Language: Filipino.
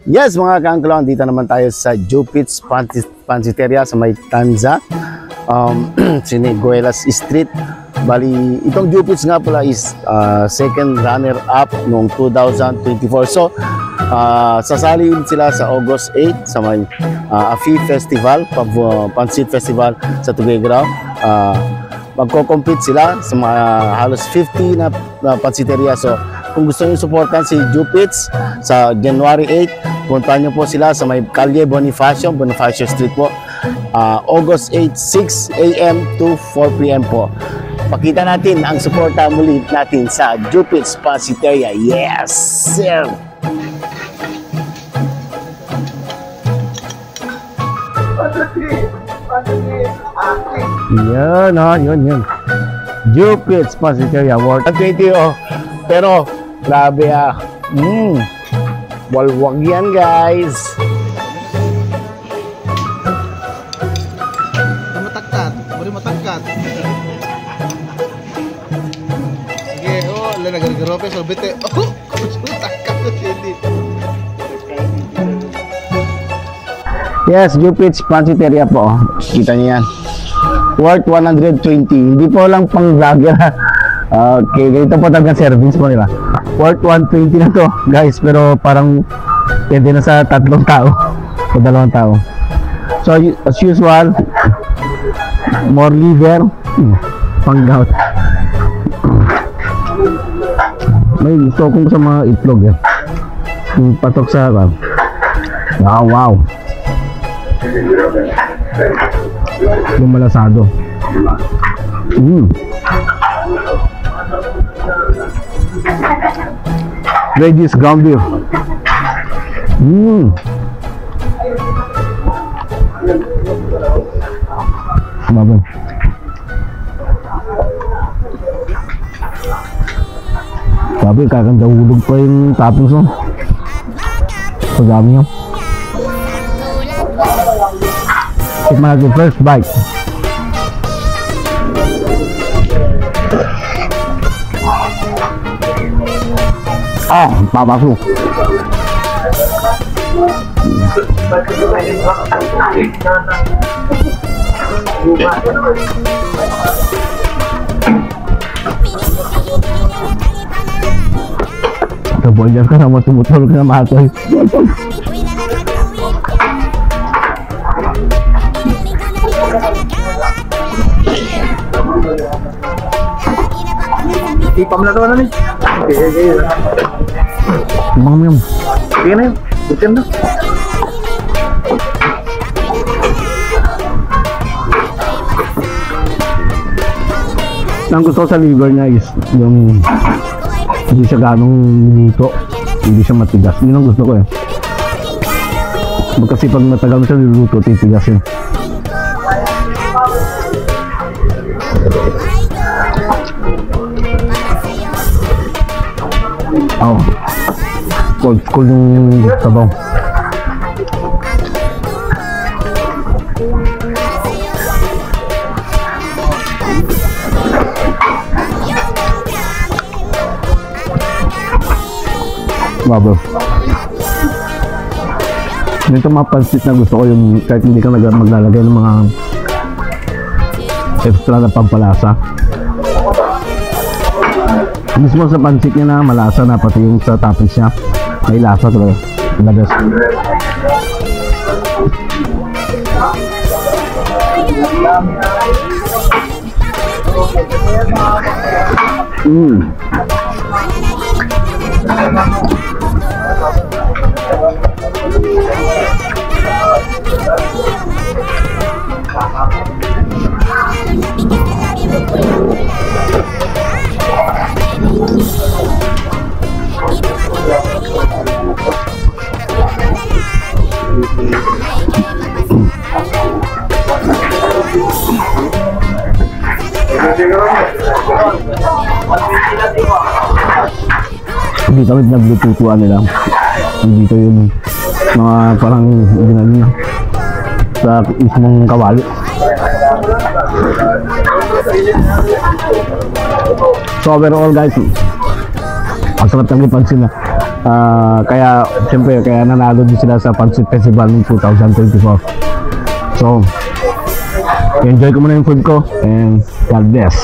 Yes mga kaangklong, dito naman tayo sa Jupit's Pansiteria sa may Tanza, Siniguelas Street. Bali, itong Jupit's nga pala is second runner-up noong 2024. So, sasali ulit sila sa August 8 sa may AFI Festival, Pansit Festival sa Tuguegarao. Magko-compete sila sa mga halos 50 na pansiteria. So, kung gusto nyo supportan si Jupit's sa January 8, puntahan nyo po sila sa may Calle Bonifacio Street po. August 8, 6 AM to 4 PM po. Pakita natin ang suporta muli natin sa Jupit's Pansiteria. Yes, sir! Yan, yun. Jupit's Pansiteria Award. 20, pero grabe walwag yan guys. Matangkat. Sige, nagagarope sa bete. Matangkat hindi. Yes, Jupit's Pansiteria po. Kita niyo yan. Worth 120. Hindi po lang pang vlogger. Okay, ganito po talaga service po nila. Worth 120 na to guys, pero parang pwede na sa 3 tao o 2 tao. So as usual, more liver, pang gout. May gusto kong sa mga itlog yan. Yung patok sa wow. Yung malasado. Regis ground beef. Mabang. Sabi kakanda hulog pa yung toppings mo. Pagdami nyo. Tikman natin first bite. Papasok. Terboyan ka naman, tumutulog na matoy. Ipam na naman nih. Mamam. Ini bukan tuh. Ang gusto ko sa liver niya is yung hindi siya ganong minuto, hindi siya matigas. Yun ang gusto ko eh. Kasi pag matagal siya niluto, titigas yun. Cold yung sabaw. Bago. Ito mga pansit na gusto ko yung kahit hindi ka maglalagay ng mga extra na pampalasa. Mismo sa pansit niya na malasa na, pati yung sa toppings niya may lasa talaga. Labas. Hindi kami naglututuan nila. Dito yung mga parang ginano sa mismong kawali. So overall guys, ang sarap ng pansin na. Kaya siyempre kaya nanalo din sila sa Pansit Festival ng 2024. So enjoy ko muna yung food ko and God bless.